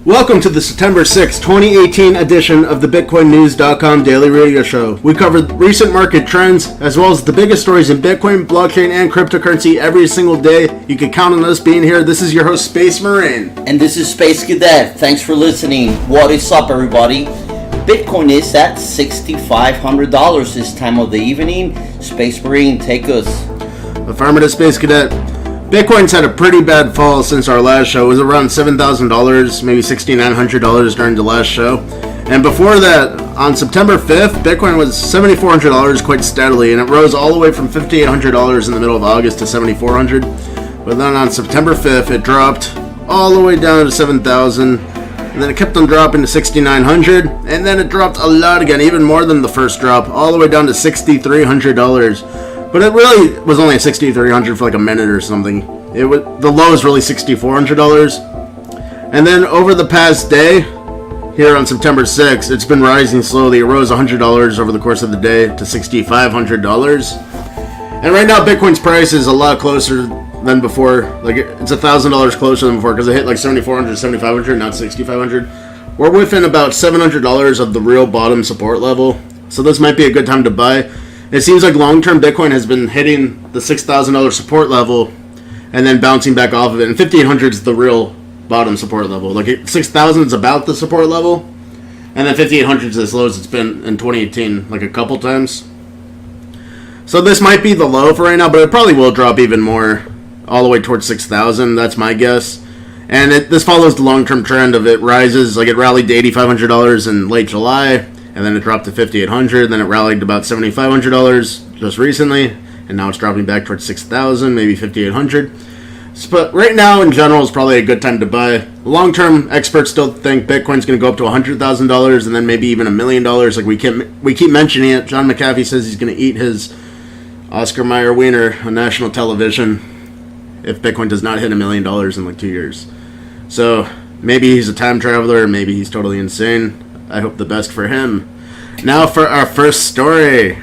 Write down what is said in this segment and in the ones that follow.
Welcome to the September 6, 2018 edition of the BitcoinNews.com Daily Radio Show. We cover recent market trends, as well as the biggest stories in Bitcoin, blockchain, and cryptocurrency every single day. You can count on us being here. This is your host, Space Marine. And this is Space Cadet. Thanks for listening. What is up, everybody? Bitcoin is at $6,500 this time of the evening. Space Marine, take us. Affirmative, Space Cadet. Bitcoin's had a pretty bad fall since our last show. It was around $7,000, maybe $6,900 during the last show. And before that, on September 5th, Bitcoin was $7,400 quite steadily, and it rose all the way from $5,800 in the middle of August to $7,400. But then on September 5th, it dropped all the way down to $7,000, and then it kept on dropping to $6,900, and then it dropped a lot again, even more than the first drop, all the way down to $6,300. But it really was only at $6,300 for like a minute or something. The low is really $6,400. And then over the past day, here on September 6th, it's been rising slowly. It rose $100 over the course of the day to $6,500. And right now, Bitcoin's price is a lot closer than before. Like, it's $1,000 closer than before because it hit like $7,400, $7,500, now it's $6,500. We're within about $700 of the real bottom support level. So this might be a good time to buy. It seems like long-term Bitcoin has been hitting the $6,000 support level and then bouncing back off of it. And 1,500 is the real bottom support level. Like 6,000 is about the support level, and then 1,500 is as low as it's been in 2018, like a couple times. So this might be the low for right now, but it probably will drop even more, all the way towards 6,000. That's my guess. And this follows the long-term trend of it rises. Like it rallied to $8,500 in late July. And then it dropped to $5,800. Then it rallied to about $7,500 just recently, and now it's dropping back towards $6,000, maybe $5,800. But right now, in general, is probably a good time to buy. Long-term experts still think Bitcoin's going to go up to $100,000, and then maybe even $1 million. Like we keep mentioning it. John McAfee says he's going to eat his Oscar Mayer wiener on national television if Bitcoin does not hit $1 million in like 2 years. So maybe he's a time traveler, maybe he's totally insane. I hope the best for him. Now for our first story.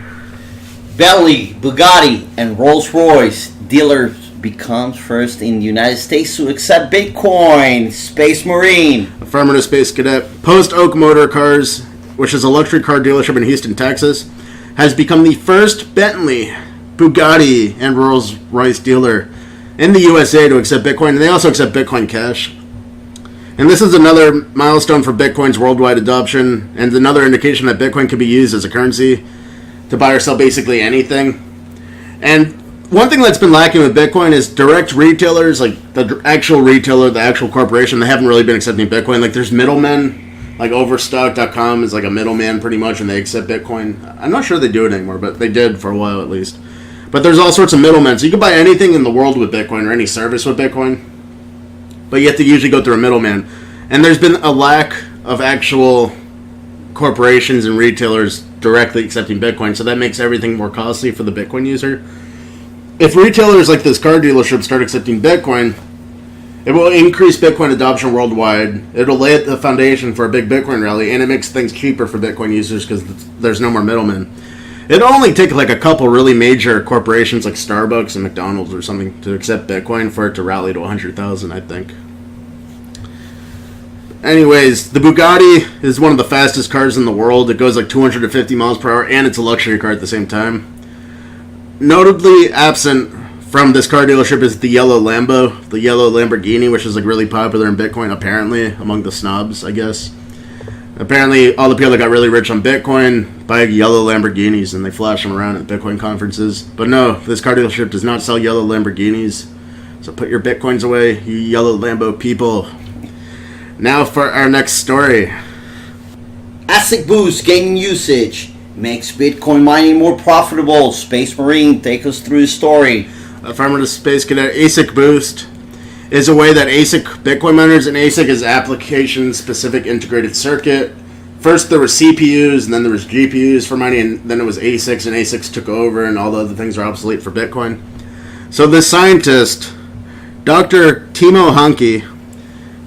Bentley, Bugatti, and Rolls-Royce dealers becomes first in the United States to accept Bitcoin. Space Marine. Affirmative, Space Cadet. Post Oak Motor Cars, which is a luxury car dealership in Houston, Texas, has become the first Bentley, Bugatti, and Rolls-Royce dealer in the USA to accept Bitcoin. And they also accept Bitcoin Cash. And this is another milestone for Bitcoin's worldwide adoption, and another indication that Bitcoin can be used as a currency to buy or sell basically anything. And one thing that's been lacking with Bitcoin is direct retailers, like the actual retailer, the actual corporation, they haven't really been accepting Bitcoin. Like there's middlemen, like Overstock.com is like a middleman pretty much, and they accept Bitcoin. I'm not sure they do it anymore, but they did for a while at least. But there's all sorts of middlemen, so you can buy anything in the world with Bitcoin or any service with Bitcoin, but you have to usually go through a middleman. And there's been a lack of actual corporations and retailers directly accepting Bitcoin, so that makes everything more costly for the Bitcoin user. If retailers like this car dealership start accepting Bitcoin, it will increase Bitcoin adoption worldwide. It'll lay the foundation for a big Bitcoin rally, and it makes things cheaper for Bitcoin users because there's no more middlemen. It'll only take like a couple really major corporations like Starbucks and McDonald's or something to accept Bitcoin for it to rally to 100,000, I think. Anyways, the Bugatti is one of the fastest cars in the world. It goes like 250 miles per hour, and it's a luxury car at the same time. Notably absent from this car dealership is the yellow Lambo, the yellow Lamborghini, which is like really popular in Bitcoin, apparently, among the snobs, I guess. Apparently, all the people that got really rich on Bitcoin buy yellow Lamborghinis, and they flash them around at Bitcoin conferences. But no, this car dealership does not sell yellow Lamborghinis. So put your Bitcoins away, you yellow Lambo people. Now for our next story. AsicBoost gaining usage makes Bitcoin mining more profitable. Space Marine, take us through the story. Affirmative, Space Cadet. AsicBoost is a way that ASIC Bitcoin miners, and ASIC is application-specific integrated circuit. First there was CPUs, and then there was GPUs for mining, and then it was ASICs, and ASICs took over, and all the other things are obsolete for Bitcoin. So this scientist, Dr. Timo Hanke,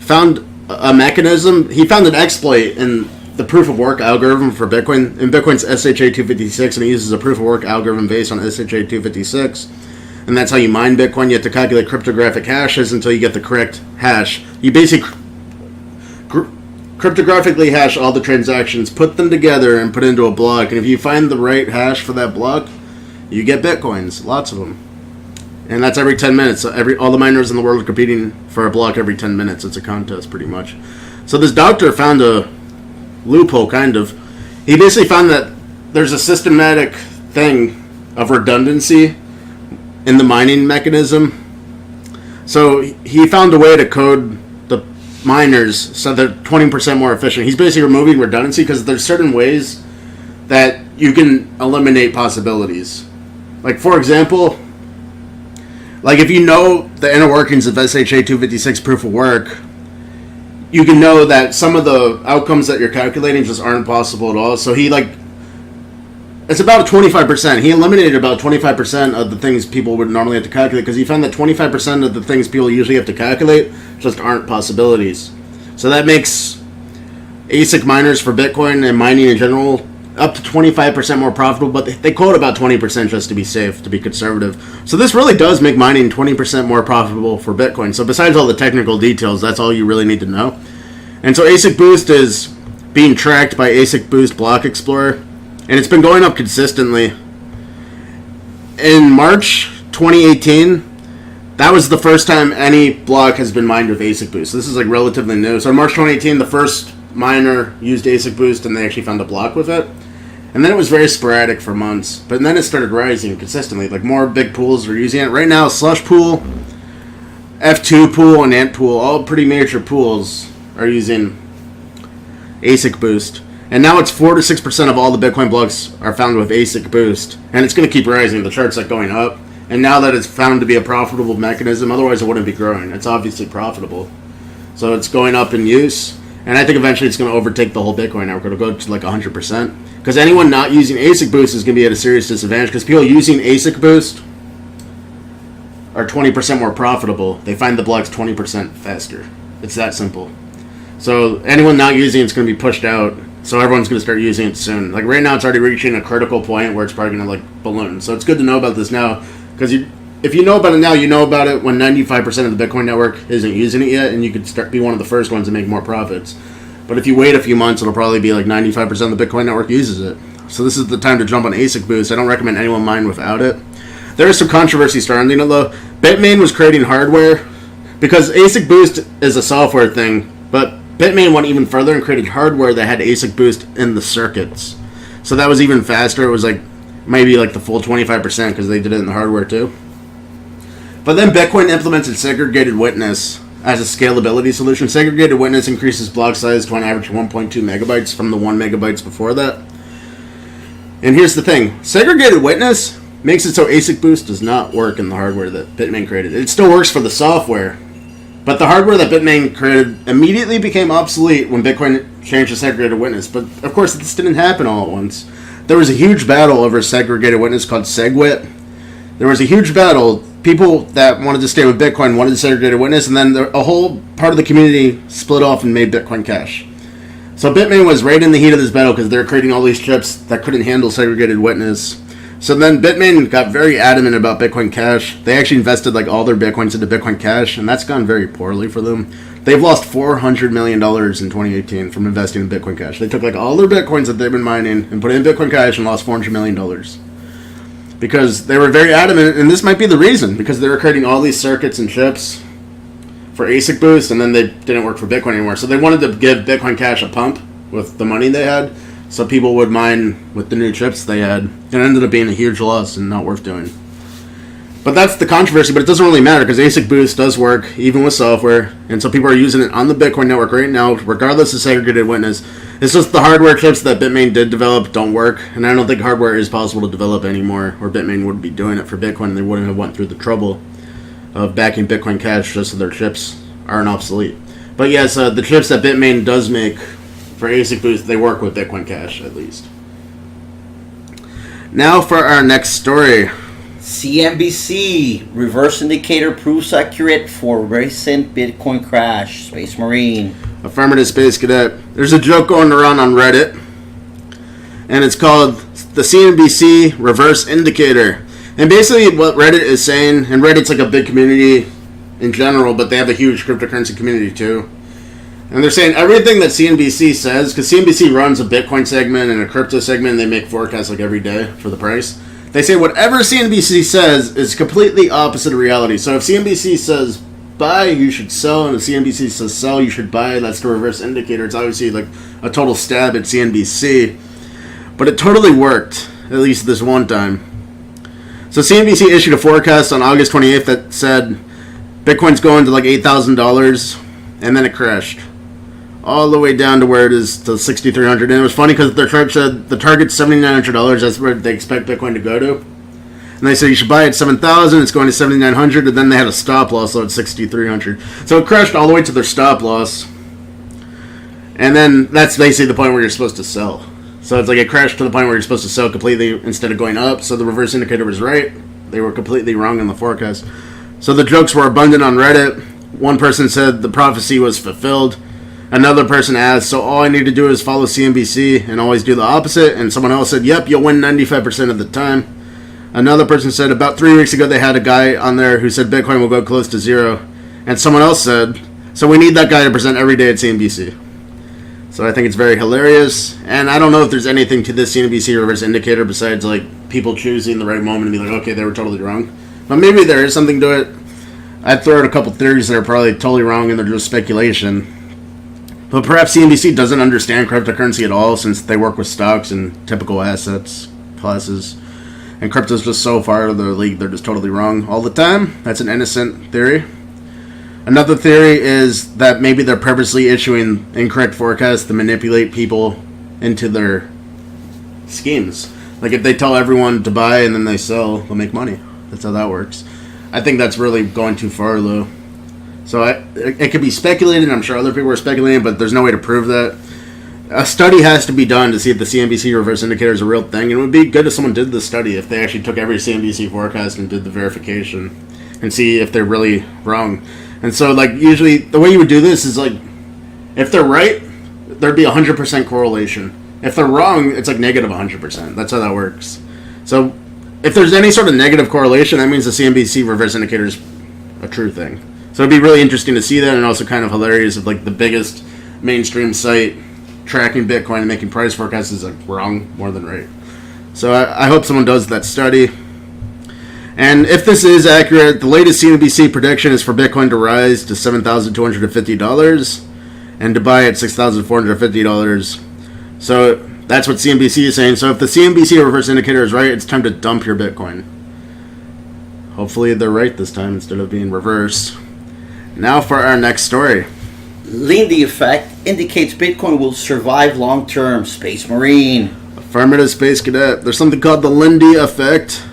found a mechanism. He found an exploit in the proof-of-work algorithm for Bitcoin, in Bitcoin's SHA-256, and he uses a proof-of-work algorithm based on SHA-256. And that's how you mine Bitcoin. You have to calculate cryptographic hashes until you get the correct hash. You basically cryptographically hash all the transactions, put them together, and put into a block. And if you find the right hash for that block, you get Bitcoins, lots of them. And that's every 10 minutes. All the miners in the world are competing for a block every 10 minutes. It's a contest, pretty much. So this doctor found a loophole, kind of. He basically found that there's a systematic thing of redundancy in the mining mechanism. So he found a way to code the miners so they're 20% more efficient. He's basically removing redundancy because there's certain ways that you can eliminate possibilities. Like, for example, like if you know the inner workings of SHA-256 proof of work, you can know that some of the outcomes that you're calculating just aren't possible at all. So it's about 25%. He eliminated about 25% of the things people would normally have to calculate because he found that 25% of the things people usually have to calculate just aren't possibilities. So that makes ASIC miners for Bitcoin and mining in general up to 25% more profitable, but they quote about 20% just to be safe, to be conservative. So this really does make mining 20% more profitable for Bitcoin. So besides all the technical details, that's all you really need to know. And so AsicBoost is being tracked by AsicBoost Block Explorer, and it's been going up consistently. In March 2018, that was the first time any block has been mined with AsicBoost. This is like relatively new. So in March 2018, the first miner used AsicBoost and they actually found a block with it. And then it was very sporadic for months. But then it started rising consistently. Like more big pools were using it. Right now, Slush Pool, F2 Pool, and Ant Pool, all pretty major pools, are using AsicBoost. And now it's 4 to 6% of all the Bitcoin blocks are found with AsicBoost. And it's going to keep rising. The chart's like going up. And now that it's found to be a profitable mechanism, otherwise it wouldn't be growing. It's obviously profitable. So it's going up in use. And I think eventually it's going to overtake the whole Bitcoin network. It'll go to like 100%. Because anyone not using AsicBoost is going to be at a serious disadvantage. Because people using AsicBoost are 20% more profitable. They find the blocks 20% faster. It's that simple. So anyone not using it's going to be pushed out. So everyone's going to start using it soon. Like right now it's already reaching a critical point where it's probably going to like balloon. So it's good to know about this now. Because if you know about it now, you know about it when 95% of the Bitcoin network isn't using it yet. And you could be one of the first ones to make more profits. But if you wait a few months, it'll probably be like 95% of the Bitcoin network uses it. So this is the time to jump on AsicBoost. I don't recommend anyone mine without it. There is some controversy surrounding it though. Bitmain was creating hardware because AsicBoost is a software thing, but Bitmain went even further and created hardware that had AsicBoost in the circuits. So that was even faster. It was like maybe like the full 25% because they did it in the hardware too. But then Bitcoin implemented segregated witness as a scalability solution. Segregated witness increases block size to an average 1.2 megabytes from the 1 megabytes before that. And here's the thing. Segregated witness makes it so AsicBoost does not work in the hardware that Bitmain created. It still works for the software, but the hardware that Bitmain created immediately became obsolete when Bitcoin changed to segregated witness. But of course, this didn't happen all at once. There was a huge battle over segregated witness called SegWit. There was a huge battle. People that wanted to stay with Bitcoin wanted segregated witness, and then a whole part of the community split off and made Bitcoin Cash. So Bitmain was right in the heat of this battle because they're creating all these chips that couldn't handle segregated witness. So then Bitmain got very adamant about Bitcoin Cash. They actually invested like all their Bitcoins into Bitcoin Cash, and that's gone very poorly for them. They've lost $400 million in 2018 from investing in Bitcoin Cash. They took like all their Bitcoins that they've been mining and put it in Bitcoin Cash and lost $400 million. Because they were very adamant, and this might be the reason, because they were creating all these circuits and chips for AsicBoost, and then they didn't work for Bitcoin anymore. So they wanted to give Bitcoin Cash a pump with the money they had, so people would mine with the new chips they had. It ended up being a huge loss and not worth doing. But that's the controversy, but it doesn't really matter, because AsicBoost does work, even with software, and so people are using it on the Bitcoin network right now, regardless of segregated witness. It's just the hardware chips that Bitmain did develop don't work, and I don't think hardware is possible to develop anymore, or Bitmain wouldn't be doing it for Bitcoin, and they wouldn't have went through the trouble of backing Bitcoin Cash just so their chips aren't obsolete. But yes, the chips that Bitmain does make for AsicBoost, they work with Bitcoin Cash, at least. Now for our next story. CNBC Reverse Indicator proves accurate for recent Bitcoin crash. Space Marine. Affirmative, Space Cadet. There's a joke going around on Reddit, and it's called the CNBC Reverse Indicator. And basically what Reddit is saying, and Reddit's like a big community in general, but they have a huge cryptocurrency community too. And they're saying everything that CNBC says, because CNBC runs a Bitcoin segment and a crypto segment, and they make forecasts like every day for the price. They say whatever CNBC says is completely opposite of reality. So if CNBC says buy, you should sell, and if CNBC says sell, you should buy, that's the reverse indicator. It's obviously like a total stab at CNBC. But it totally worked, at least this one time. So CNBC issued a forecast on August 28th that said Bitcoin's going to like $8,000, and then it crashed all the way down to where it is to $6,300. And it was funny because their chart said the target's $7,900. That's where they expect Bitcoin to go to. And they said you should buy it at $7,000. It's going to $7,900, and then they had a stop loss at $6,300. So it crashed all the way to their stop loss, and then that's basically the point where you're supposed to sell. So it's like it crashed to the point where you're supposed to sell completely instead of going up. So the reverse indicator was right. They were completely wrong in the forecast. So the jokes were abundant on Reddit. One person said the prophecy was fulfilled. Another person asked, so all I need to do is follow CNBC and always do the opposite? And someone else said, yep, you'll win 95% of the time. Another person said about 3 weeks ago they had a guy on there who said Bitcoin will go close to zero. And someone else said, so we need that guy to present every day at CNBC. So I think it's very hilarious. And I don't know if there's anything to this CNBC reverse indicator besides like people choosing the right moment to be like, okay, they were totally wrong. But maybe there is something to it. I'd throw out a couple theories that are probably totally wrong and they're just speculation. But perhaps CNBC doesn't understand cryptocurrency at all since they work with stocks and typical assets classes. And crypto's just so far out of their league, they're just totally wrong all the time. That's an innocent theory. Another theory is that maybe they're purposely issuing incorrect forecasts to manipulate people into their schemes. Like if they tell everyone to buy and then they sell, they'll make money. That's how that works. I think that's really going too far though. So it could be speculated, I'm sure other people are speculating, but there's no way to prove that. A study has to be done to see if the CNBC reverse indicator is a real thing, and it would be good if someone did the study, if they actually took every CNBC forecast and did the verification, and see if they're really wrong. And so, like, usually, the way you would do this is, like, if they're right, there'd be 100% correlation. If they're wrong, it's, like, negative 100%. That's how that works. So, if there's any sort of negative correlation, that means the CNBC reverse indicator is a true thing. So it'd be really interesting to see that, and also kind of hilarious if like the biggest mainstream site tracking Bitcoin and making price forecasts is like wrong more than right. So I hope someone does that study. And if this is accurate, the latest CNBC prediction is for Bitcoin to rise to $7,250 and to buy at $6,450. So that's what CNBC is saying. So if the CNBC reverse indicator is right, it's time to dump your Bitcoin. Hopefully they're right this time instead of being reversed. Now for our next story. Lindy Effect indicates Bitcoin will survive long term. Space Marine. Affirmative Space Cadet. There's something called the Lindy Effect.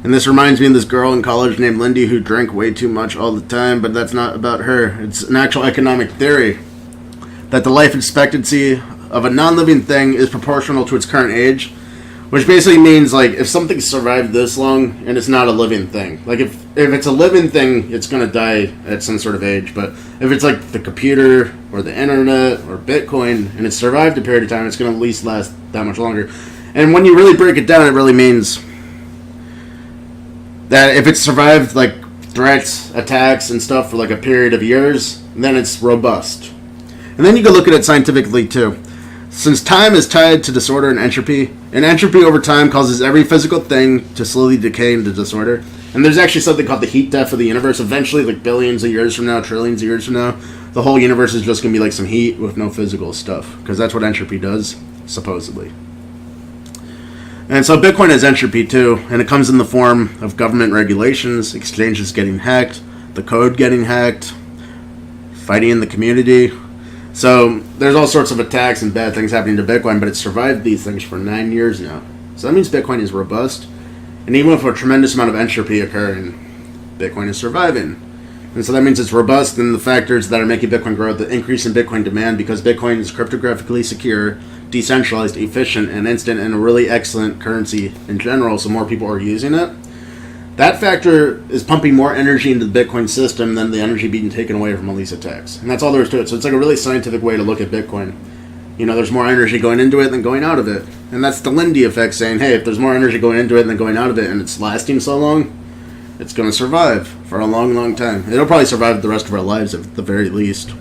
And this reminds me of this girl in college named Lindy who drank way too much all the time, but that's not about her. It's an actual economic theory that the life expectancy of a non-living thing is proportional to its current age, which basically means like if something survived this long and it's not a living thing, like if it's a living thing, it's going to die at some sort of age. But if it's like the computer or the internet or Bitcoin and it's survived a period of time, it's going to at least last that much longer. And when you really break it down, it really means that if it's survived like threats, attacks, and stuff for like a period of years, then it's robust. And then you can look at it scientifically too. Since time is tied to disorder and entropy over time causes every physical thing to slowly decay into disorder. And there's actually something called the heat death of the universe. Eventually, like billions of years from now, trillions of years from now, the whole universe is just going to be like some heat with no physical stuff. Because that's what entropy does, supposedly. And so Bitcoin has entropy too, and it comes in the form of government regulations, exchanges getting hacked, the code getting hacked, fighting in the community. So there's all sorts of attacks and bad things happening to Bitcoin, but it's survived these things for 9 years now. So that means Bitcoin is robust, and even with a tremendous amount of entropy occurring, Bitcoin is surviving. And so that means it's robust, and the factors that are making Bitcoin grow, the increase in Bitcoin demand, because Bitcoin is cryptographically secure, decentralized, efficient, and instant, and a really excellent currency in general, so more people are using it. That factor is pumping more energy into the Bitcoin system than the energy being taken away from all these attacks. And that's all there is to it. So it's like a really scientific way to look at Bitcoin. You know, there's more energy going into it than going out of it. And that's the Lindy Effect saying, hey, if there's more energy going into it than going out of it and it's lasting so long, it's going to survive for a long, long time. It'll probably survive the rest of our lives at the very least.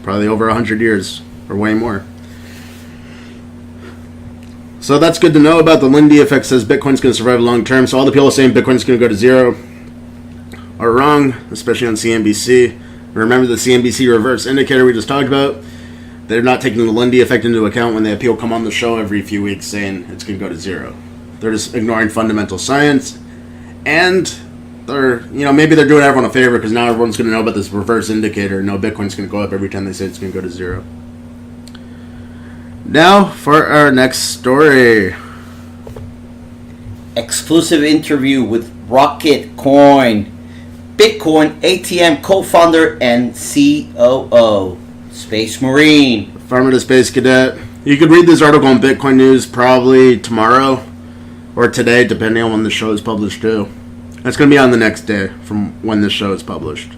probably over 100 years or way more. So that's good to know about. The Lindy Effect says Bitcoin's going to survive long term. So all the people saying Bitcoin's going to go to zero are wrong, especially on CNBC. Remember the CNBC Reverse Indicator we just talked about? They're not taking the Lindy Effect into account when they have people come on the show every few weeks saying it's going to go to zero. They're just ignoring fundamental science, and they're, maybe they're doing everyone a favor because now everyone's going to know about this reverse indicator. No, Bitcoin's going to go up every time they say it's going to go to zero. Now for our next story. Exclusive interview with RockItCoin Bitcoin ATM co-founder and COO, Space Marine. Farmer to Space Cadet. You could read this article on Bitcoin News probably tomorrow or today, depending on when the show is published too. It's going to be on the next day from when this show is published.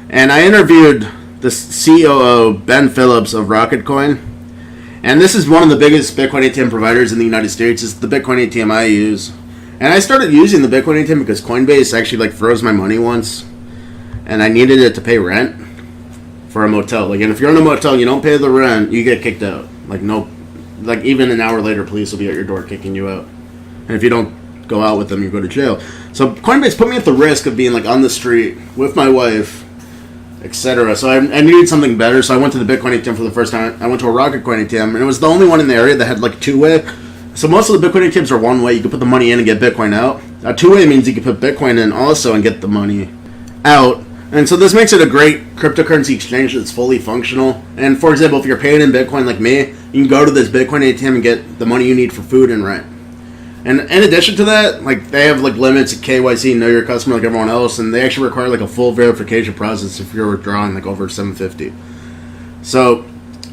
And I interviewed the COO, Ben Phillips of RockItCoin. And this is one of the biggest Bitcoin ATM providers in the United States. It's the Bitcoin ATM I use. And I started using the Bitcoin ATM because Coinbase actually froze my money once. And I needed it to pay rent for a motel. And if you're in a motel and you don't pay the rent, you get kicked out. Even an hour later, police will be at your door kicking you out. And if you don't go out with them, you go to jail. So Coinbase put me at the risk of being on the street with my wife, etc. So I needed something better, so I went to the Bitcoin ATM for the first time. I went to a RockItCoin ATM, and it was the only one in the area that had two-way. So most of the Bitcoin ATMs are one-way. You can put the money in and get Bitcoin out. A two-way means you can put Bitcoin in also and get the money out. And so this makes it a great cryptocurrency exchange that's fully functional. And for example, if you're paying in Bitcoin like me, you can go to this Bitcoin ATM and get the money you need for food and rent. And in addition to that, they have limits at KYC, know your customer, like everyone else, and they actually require a full verification process if you're withdrawing over $750. So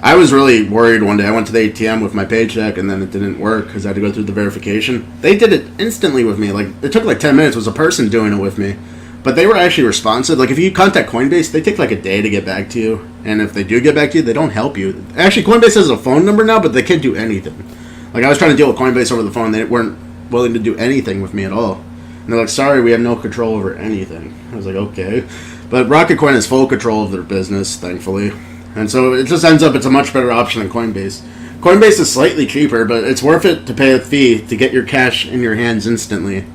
I was really worried one day. I went to the ATM with my paycheck, and then it didn't work because I had to go through the verification. They did it instantly with me. It took 10 minutes. It was a person doing it with me. But they were actually responsive. If you contact Coinbase, they take a day to get back to you. And if they do get back to you, they don't help you. Actually, Coinbase has a phone number now, but they can't do anything. I was trying to deal with Coinbase over the phone. They weren't willing to do anything with me at all. And they're sorry, we have no control over anything. I was okay. But RockItCoin has full control of their business, thankfully. And so it just ends up it's a much better option than Coinbase. Coinbase is slightly cheaper, but it's worth it to pay a fee to get your cash in your hands instantly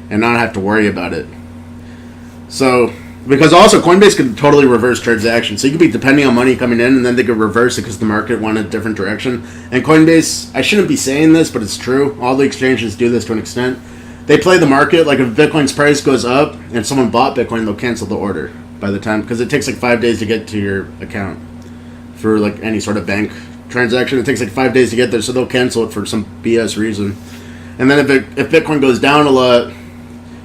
and not have to worry about it. So, because also Coinbase could totally reverse transactions. So you could be depending on money coming in, and then they could reverse it because the market went a different direction. And Coinbase, I shouldn't be saying this, but it's true. All the exchanges do this to an extent. They play the market. If Bitcoin's price goes up and someone bought Bitcoin, they'll cancel the order by the time, because it takes 5 days to get to your account for any sort of bank transaction. It takes 5 days to get there, so they'll cancel it for some BS reason. And then if Bitcoin goes down a lot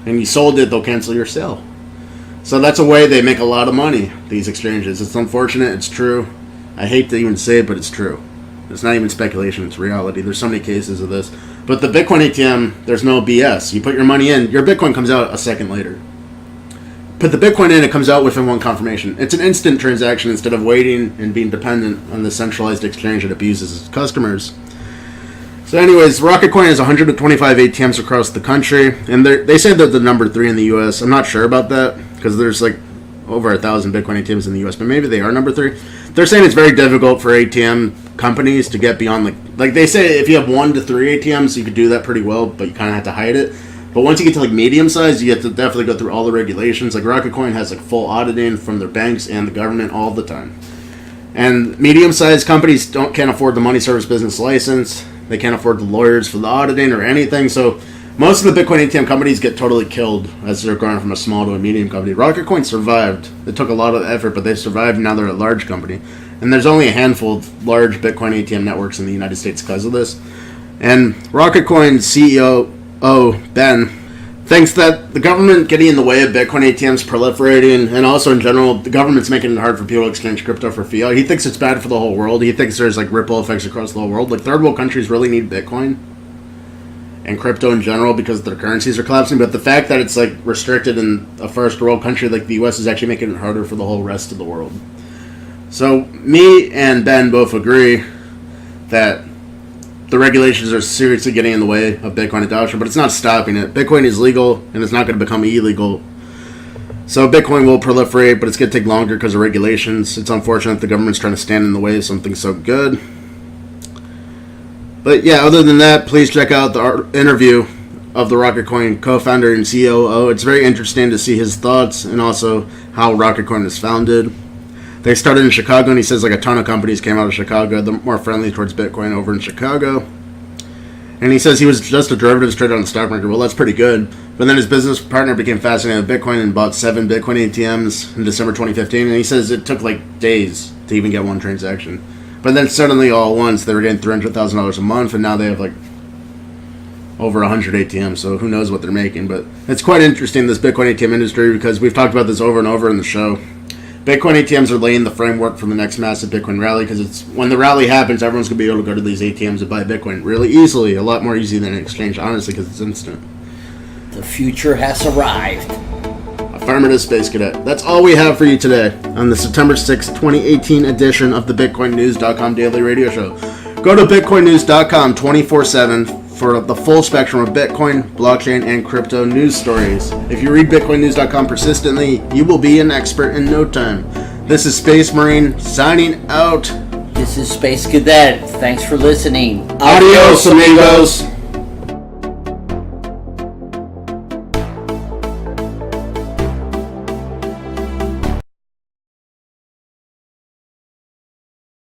and you sold it, they'll cancel your sale. So that's a way they make a lot of money, these exchanges. It's unfortunate, it's true. I hate to even say it, but it's true. It's not even speculation, it's reality. There's so many cases of this. But the Bitcoin ATM, there's no BS. You put your money in, your Bitcoin comes out a second later. Put the Bitcoin in, it comes out within one confirmation. It's an instant transaction instead of waiting and being dependent on the centralized exchange that abuses its customers. So anyways, RockItCoin has 125 ATMs across the country, and they say they're the number 3 in the U.S. I'm not sure about that, because there's over 1,000 Bitcoin ATMs in the U.S., but maybe they are number 3. They're saying it's very difficult for ATM companies to get beyond, they say if you have 1 to 3 ATMs, you could do that pretty well, but you kind of have to hide it. But once you get to medium size, you have to definitely go through all the regulations. RockItCoin has full auditing from their banks and the government all the time. And medium-sized companies can't afford the money service business license. They can't afford the lawyers for the auditing or anything. So most of the Bitcoin ATM companies get totally killed as they're going from a small to a medium company. RockItCoin survived. It took a lot of effort, but they survived, and now they're a large company. And there's only a handful of large Bitcoin ATM networks in the United States because of this. And RockItCoin CEO, Ben, thinks that the government getting in the way of Bitcoin ATMs proliferating, and also in general, the government's making it hard for people to exchange crypto for fiat. He thinks it's bad for the whole world. He thinks there's ripple effects across the whole world. Third world countries really need Bitcoin and crypto in general because their currencies are collapsing. But the fact that it's restricted in a first world country like the U.S. is actually making it harder for the whole rest of the world. So me and Ben both agree that the regulations are seriously getting in the way of Bitcoin adoption, but it's not stopping it. Bitcoin is legal, and it's not going to become illegal So Bitcoin will proliferate, but it's going to take longer because of regulations. It's unfortunate the government's trying to stand in the way of something so good. But yeah, other than that, please check out the interview of the RockItCoin co-founder and COO. It's very interesting to see his thoughts and also how RockItCoin is founded. They started in Chicago, and he says like a ton of companies came out of Chicago. They're more friendly towards Bitcoin over in Chicago. And he says he was just a derivatives trader on the stock market. Well, that's pretty good. But then his business partner became fascinated with Bitcoin and bought 7 Bitcoin ATMs in December 2015. And he says it took like days to even get one transaction. But then suddenly all at once they were getting $300,000 a month, and now they have like over 100 ATMs. So who knows what they're making. But it's quite interesting, this Bitcoin ATM industry, because we've talked about this over and over in the show. Bitcoin ATMs are laying the framework for the next massive Bitcoin rally, because it's when the rally happens, everyone's going to be able to go to these ATMs and buy Bitcoin really easily, a lot more easy than an exchange, honestly, because it's instant. The future has arrived. Affirmative, Space Cadet. That's all we have for you today on the September 6th, 2018 edition of the BitcoinNews.com Daily Radio Show. Go to BitcoinNews.com 24/7 for the full spectrum of Bitcoin, blockchain, and crypto news stories. If you read BitcoinNews.com persistently, you will be an expert in no time. This is Space Marine signing out. This is Space Cadet. Thanks for listening. Adios, amigos.